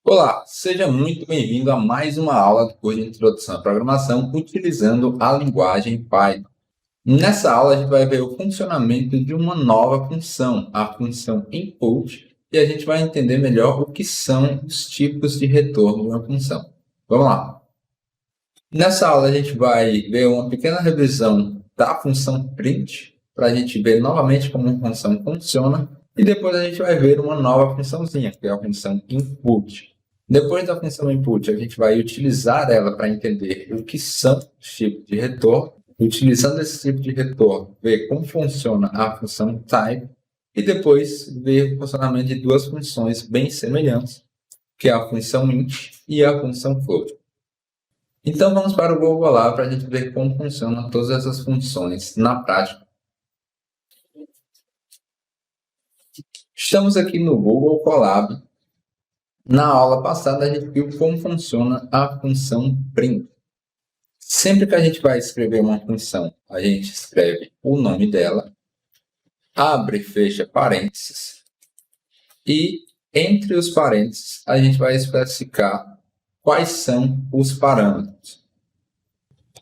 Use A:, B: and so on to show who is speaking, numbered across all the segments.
A: Olá, seja muito bem-vindo a mais uma aula do curso de Introdução à Programação utilizando a linguagem Python. Nessa aula, a gente vai ver o funcionamento de uma nova função, a função input, e a gente vai entender melhor o que são os tipos de retorno de uma função. Vamos lá! Nessa aula, a gente vai ver uma pequena revisão da função print, para a gente ver novamente como a função funciona, e depois a gente vai ver uma nova funçãozinha, que é a função input. Depois da função input, a gente vai utilizar ela para entender o que são os tipos de retorno. Utilizando esse tipo de retorno, ver como funciona a função type e depois ver o funcionamento de duas funções bem semelhantes, que é a função int e a função float. Então vamos para o Google Colab para a gente ver como funcionam todas essas funções na prática. Estamos aqui no Google Colab. Na aula passada, a gente viu como funciona a função print. Sempre que a gente vai escrever uma função, a gente escreve o nome dela, abre e fecha parênteses, e entre os parênteses, a gente vai especificar quais são os parâmetros.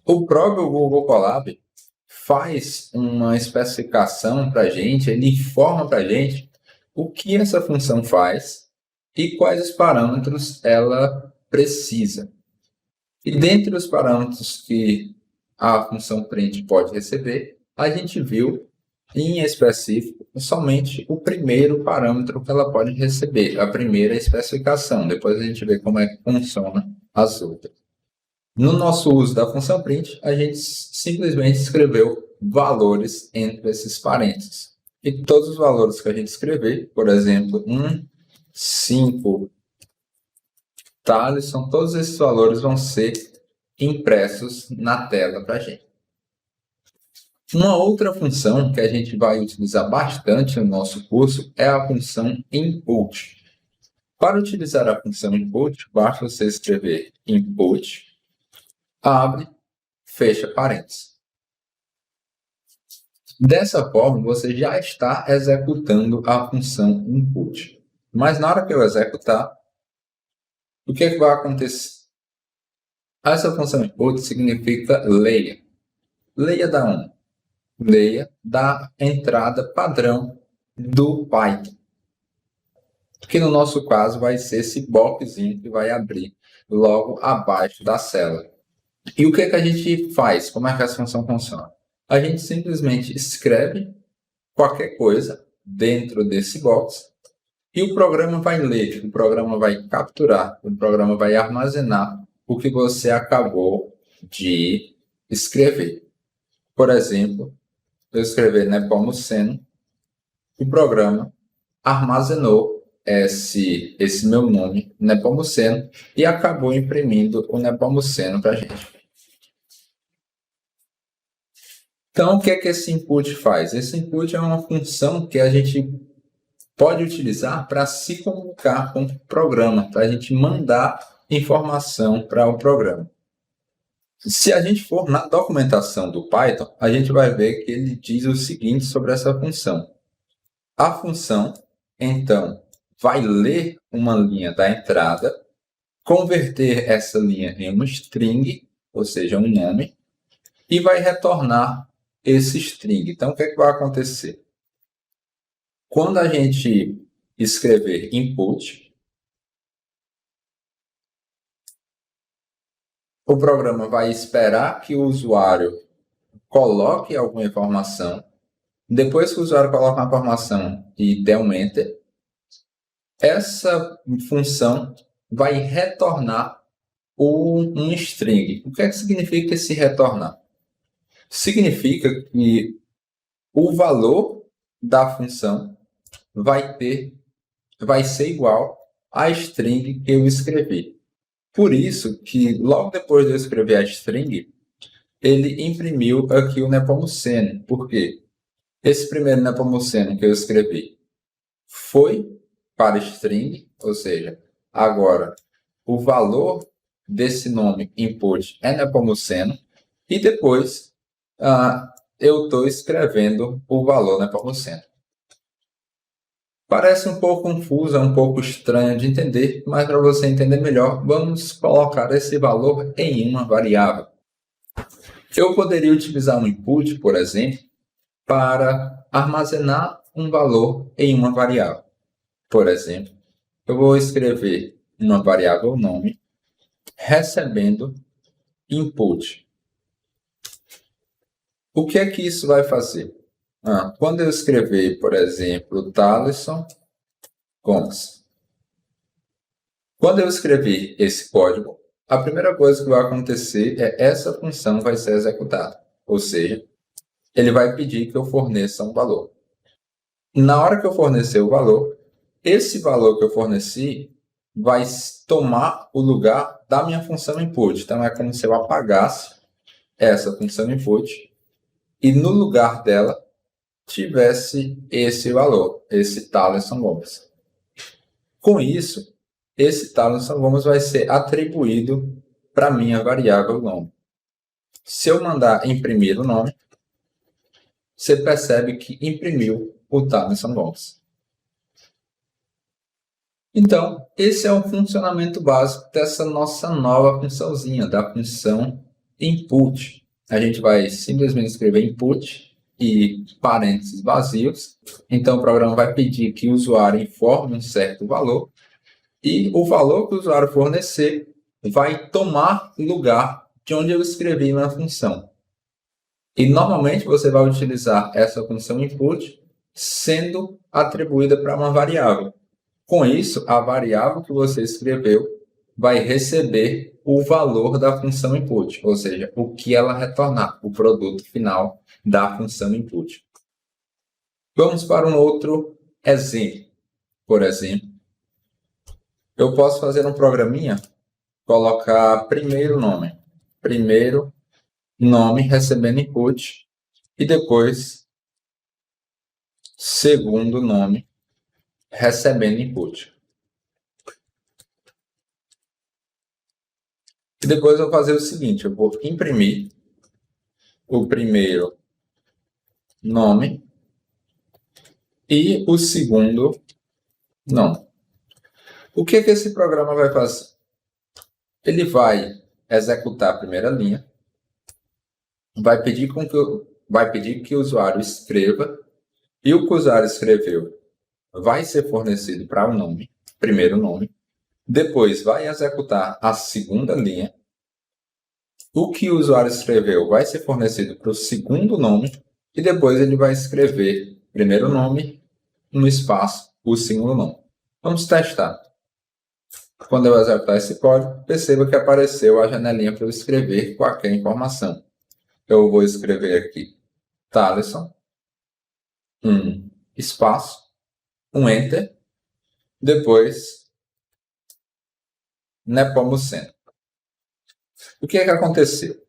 A: O próprio Google Colab faz uma especificação para a gente, ele informa para a gente o que essa função faz e quais os parâmetros ela precisa. E dentre os parâmetros que a função print pode receber, a gente viu em específico somente o primeiro parâmetro que ela pode receber, a primeira especificação. Depois a gente vê como é que funciona as outras. No nosso uso da função print, a gente simplesmente escreveu valores entre esses parênteses. E todos os valores que a gente escrever, por exemplo, 1, 5, Thaleson, todos esses valores vão ser impressos na tela para a gente. Uma outra função que a gente vai utilizar bastante no nosso curso é a função input. Para utilizar a função input, basta você escrever input, abre, fecha parênteses. Dessa forma, você já está executando a função input. Mas na hora que eu executar, o que vai acontecer? Essa função input significa leia. Leia da onde? Leia da entrada padrão do Python. Que no nosso caso vai ser esse boxzinho que vai abrir logo abaixo da célula. E o que a gente faz? Como é que essa função funciona? A gente simplesmente escreve qualquer coisa dentro desse box e o programa vai ler, o programa vai capturar, o programa vai armazenar o que você acabou de escrever. Por exemplo, eu escrevi Nepomuceno, o programa armazenou esse meu nome, Nepomuceno, e acabou imprimindo o Nepomuceno para a gente. Então, o que é que esse input faz? Esse input é uma função que a gente pode utilizar para se comunicar com o programa, para a gente mandar informação para o programa. Se a gente for na documentação do Python, a gente vai ver que ele diz o seguinte sobre essa função. A função, então, vai ler uma linha da entrada, converter essa linha em uma string, ou seja, um nome, e vai retornar esse string. Então, o que vai acontecer? Quando a gente escrever input, o programa vai esperar que o usuário coloque alguma informação. Depois que o usuário coloca uma informação e der um enter, essa função vai retornar um string. O que é que significa esse retornar? Significa que o valor da função vai ser igual à string que eu escrevi. Por isso que logo depois de eu escrever a string, ele imprimiu aqui o Nepomuceno. Por quê? Esse primeiro Nepomuceno que eu escrevi foi para string, ou seja, agora o valor desse nome input é Nepomuceno, e depois eu estou escrevendo o valor Nepomuceno. Parece um pouco confuso, é um pouco estranho de entender, mas para você entender melhor, vamos colocar esse valor em uma variável. Eu poderia utilizar um input, por exemplo, para armazenar um valor em uma variável. Por exemplo, eu vou escrever uma variável nome recebendo input. O que é que isso vai fazer? Quando eu escrever, por exemplo, Thaleson Gomes. Quando eu escrever esse código, a primeira coisa que vai acontecer é essa função vai ser executada. Ou seja, ele vai pedir que eu forneça um valor. Na hora que eu fornecer o valor, esse valor que eu forneci vai tomar o lugar da minha função input. Então, é como se eu apagasse essa função input e no lugar dela tivesse esse valor, esse Thaleson Gomes. Com isso, esse Thaleson Gomes vai ser atribuído para a minha variável nome. Se eu mandar imprimir o nome, você percebe que imprimiu o Thaleson Gomes. Então, esse é o funcionamento básico dessa nossa nova funçãozinha, da função input. A gente vai simplesmente escrever input e parênteses vazios. Então, o programa vai pedir que o usuário informe um certo valor e o valor que o usuário fornecer vai tomar lugar de onde eu escrevi na função. E, normalmente, você vai utilizar essa função input sendo atribuída para uma variável. Com isso, a variável que você escreveu vai receber o valor da função input, ou seja, o que ela retornar, o produto final da função input. Vamos para um outro exemplo. Por exemplo, eu posso fazer um programinha, colocar primeiro nome recebendo input e depois segundo nome recebendo input. E depois eu vou fazer o seguinte, eu vou imprimir o primeiro nome e o segundo nome. O que esse programa vai fazer? Ele vai executar a primeira linha, vai pedir que o usuário escreva, e o que o usuário escreveu vai ser fornecido para o nome, primeiro nome. Depois vai executar a segunda linha. O que o usuário escreveu vai ser fornecido para o segundo nome. E depois ele vai escrever primeiro nome, no espaço, o segundo nome. Vamos testar. Quando eu executar esse código, perceba que apareceu a janelinha para eu escrever qualquer informação. Eu vou escrever aqui Thaleson, um espaço, um Enter, depois Nepomuceno. O que aconteceu?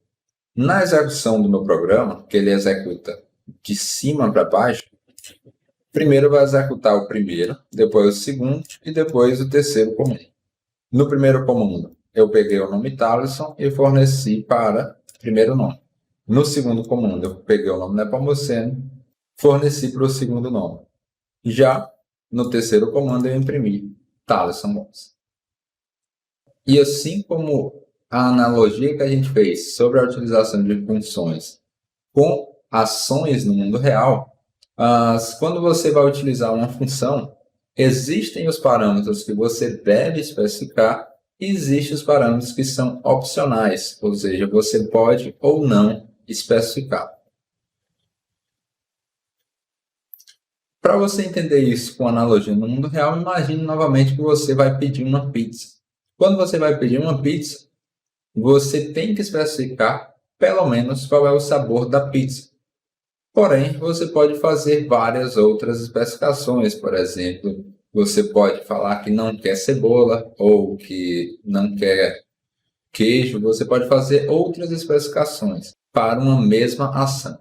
A: Na execução do meu programa, que ele executa de cima para baixo, primeiro vai executar o primeiro, depois o segundo e depois o terceiro comando. No primeiro comando, eu peguei o nome Thaleson e forneci para o primeiro nome. No segundo comando, eu peguei o nome Nepomuceno, forneci para o segundo nome. Já no terceiro comando, eu imprimi Thaleson Gomes. E assim como a analogia que a gente fez sobre a utilização de funções com ações no mundo real, quando você vai utilizar uma função, existem os parâmetros que você deve especificar e existem os parâmetros que são opcionais, ou seja, você pode ou não especificar. Para você entender isso com analogia no mundo real, imagine novamente que você vai pedir uma pizza. Quando você vai pedir uma pizza, você tem que especificar pelo menos qual é o sabor da pizza. Porém, você pode fazer várias outras especificações. Por exemplo, você pode falar que não quer cebola ou que não quer queijo. Você pode fazer outras especificações para uma mesma ação.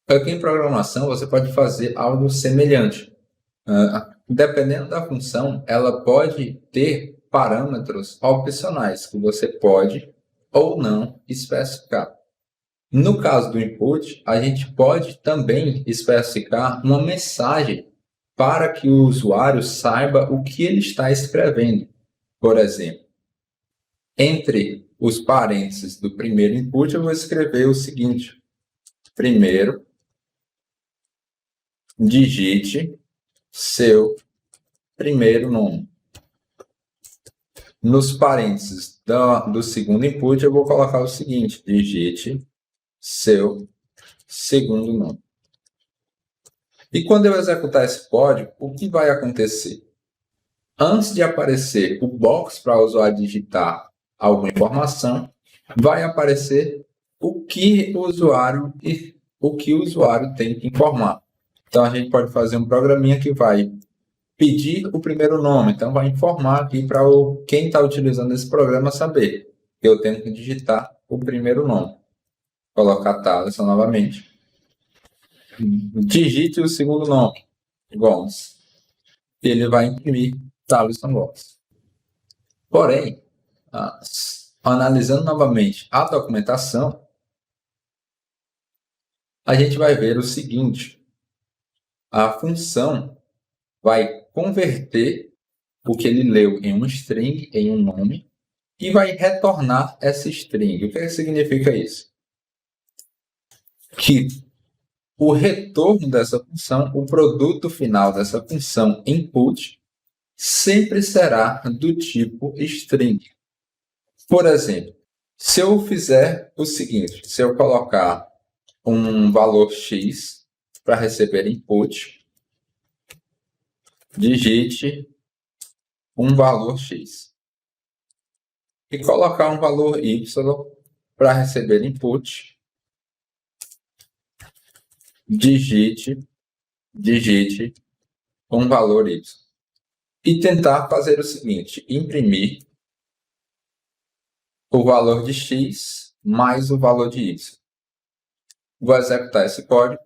A: Aqui em programação, você pode fazer algo semelhante. Dependendo da função, ela pode ter parâmetros opcionais que você pode ou não especificar. No caso do input, a gente pode também especificar uma mensagem para que o usuário saiba o que ele está escrevendo. Por exemplo, entre os parênteses do primeiro input, eu vou escrever o seguinte: primeiro, digite seu primeiro nome. Nos parênteses do segundo input, eu vou colocar o seguinte: digite seu segundo nome. E quando eu executar esse código, o que vai acontecer? Antes de aparecer o box para o usuário digitar alguma informação, vai aparecer o que o usuário tem que informar. Então, a gente pode fazer um programinha que vai pedir o primeiro nome. Então, vai informar aqui para quem está utilizando esse programa saber que eu tenho que digitar o primeiro nome. Colocar Thaleson novamente. Digite o segundo nome, Gomes. E ele vai imprimir Thaleson Gomes. Porém, analisando novamente a documentação, a gente vai ver o seguinte: a função vai converter o que ele leu em um string, em um nome, e vai retornar essa string. O que significa isso? Que o retorno dessa função, o produto final dessa função input, sempre será do tipo string. Por exemplo, se eu fizer o seguinte, se eu colocar um valor x para receber input, digite um valor x. E colocar um valor y para receber input, digite um valor y. E tentar fazer o seguinte: imprimir o valor de x mais o valor de y. Vou executar esse código.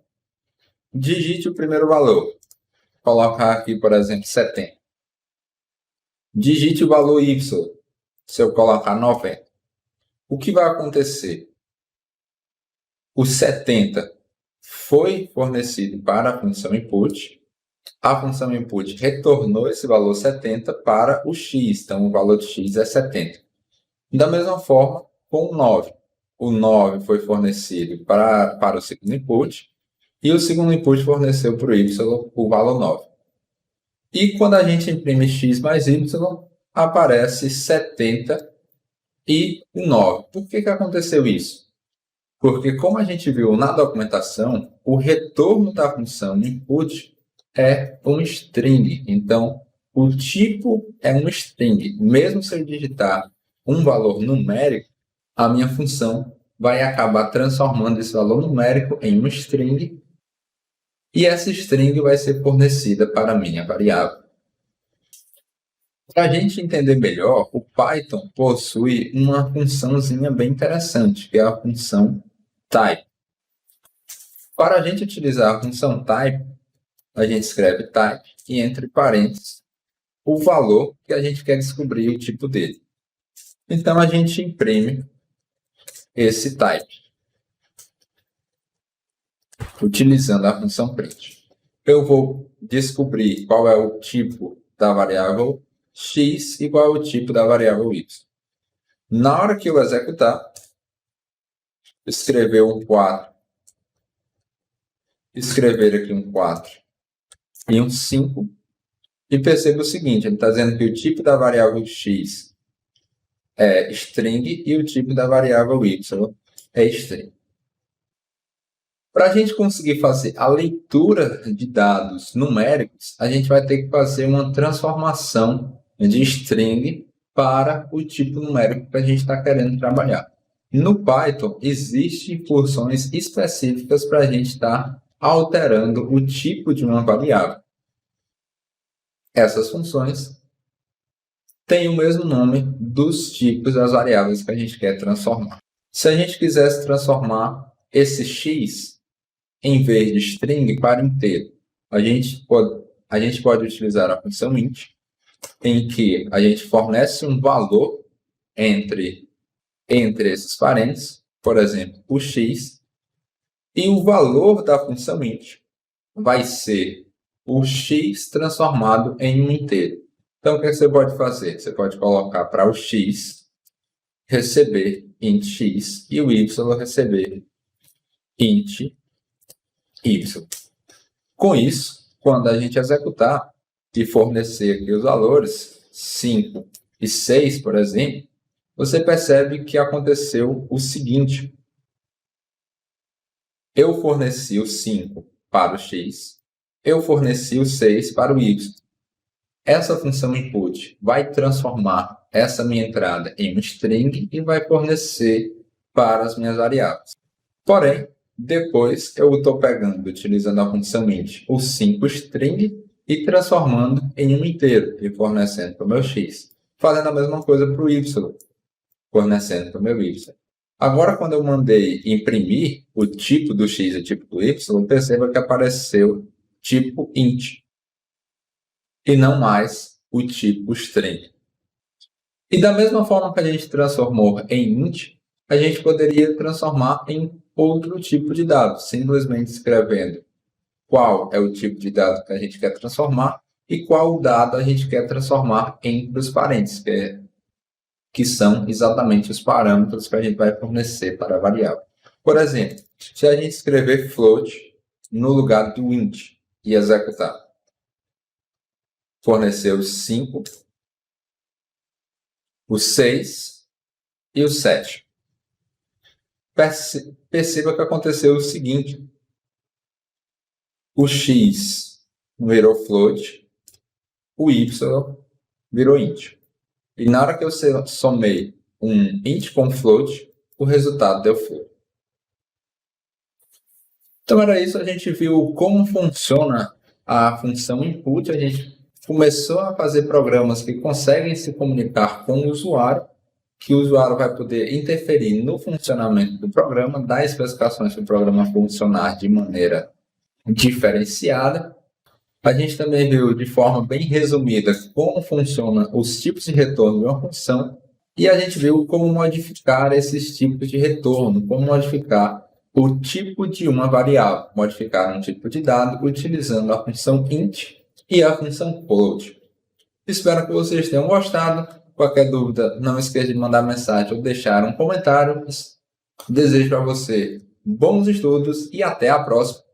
A: Digite o primeiro valor. Colocar aqui, por exemplo, 70. Digite o valor y. Se eu colocar 90. O que vai acontecer? O 70 foi fornecido para a função input. A função input retornou esse valor 70 para o x. Então, o valor de x é 70. Da mesma forma, com o 9. O 9 foi fornecido para o segundo input. E o segundo input forneceu para o y o valor 9. E quando a gente imprime x mais y, aparece 70 e 9. Por que aconteceu isso? Porque, como a gente viu na documentação, o retorno da função input é um string. Então, o tipo é um string. Mesmo se eu digitar um valor numérico, a minha função vai acabar transformando esse valor numérico em um string. E essa string vai ser fornecida para a minha variável. Para a gente entender melhor, o Python possui uma funçãozinha bem interessante, que é a função type. Para a gente utilizar a função type, a gente escreve type e entre parênteses o valor que a gente quer descobrir o tipo dele. Então, a gente imprime esse type, utilizando a função print. Eu vou descobrir qual é o tipo da variável x e qual é o tipo da variável y. Na hora que eu executar, escrever um 4, escrever aqui um 4 e um 5, e perceba o seguinte: ele está dizendo que o tipo da variável x é string e o tipo da variável y é string. Para a gente conseguir fazer a leitura de dados numéricos, a gente vai ter que fazer uma transformação de string para o tipo numérico que a gente está querendo trabalhar. No Python, existem funções específicas para a gente estar alterando o tipo de uma variável. Essas funções têm o mesmo nome dos tipos das variáveis que a gente quer transformar. Se a gente quisesse transformar esse x em vez de string para inteiro, a gente pode utilizar a função int, em que a gente fornece um valor entre esses parênteses, por exemplo, o x, e o valor da função int vai ser o x transformado em um inteiro. Então, o que você pode fazer? Você pode colocar para o x receber int x e o y receber int y. Com isso, quando a gente executar e fornecer aqui os valores 5 e 6, por exemplo, você percebe que aconteceu o seguinte. Eu forneci o 5 para o x, eu forneci o 6 para o y. Essa função input vai transformar essa minha entrada em um string e vai fornecer para as minhas variáveis. Porém, depois eu estou pegando, utilizando a função int, o 5 string e transformando em um inteiro e fornecendo para o meu x. Fazendo a mesma coisa para o y, fornecendo para o meu y. Agora, quando eu mandei imprimir o tipo do x e o tipo do y, perceba que apareceu tipo int e não mais o tipo string. E da mesma forma que a gente transformou em int, a gente poderia transformar em outro tipo de dado, simplesmente escrevendo qual é o tipo de dado que a gente quer transformar e qual dado a gente quer transformar entre os parênteses, que são exatamente os parâmetros que a gente vai fornecer para a variável. Por exemplo, se a gente escrever float no lugar do int e executar, fornecer os 5, os 6 e os 7. Perceba que aconteceu o seguinte. O x virou float, o y virou int. E na hora que eu somei um int com float, o resultado deu float. Então era isso, a gente viu como funciona a função input, a gente começou a fazer programas que conseguem se comunicar com o usuário, que o usuário vai poder interferir no funcionamento do programa, dar especificações para o programa funcionar de maneira diferenciada. A gente também viu de forma bem resumida como funcionam os tipos de retorno de uma função e a gente viu como modificar esses tipos de retorno, como modificar o tipo de uma variável, modificar um tipo de dado utilizando a função int e a função float. Espero que vocês tenham gostado. Qualquer dúvida, não esqueça de mandar mensagem ou deixar um comentário. Desejo para você bons estudos e até a próxima.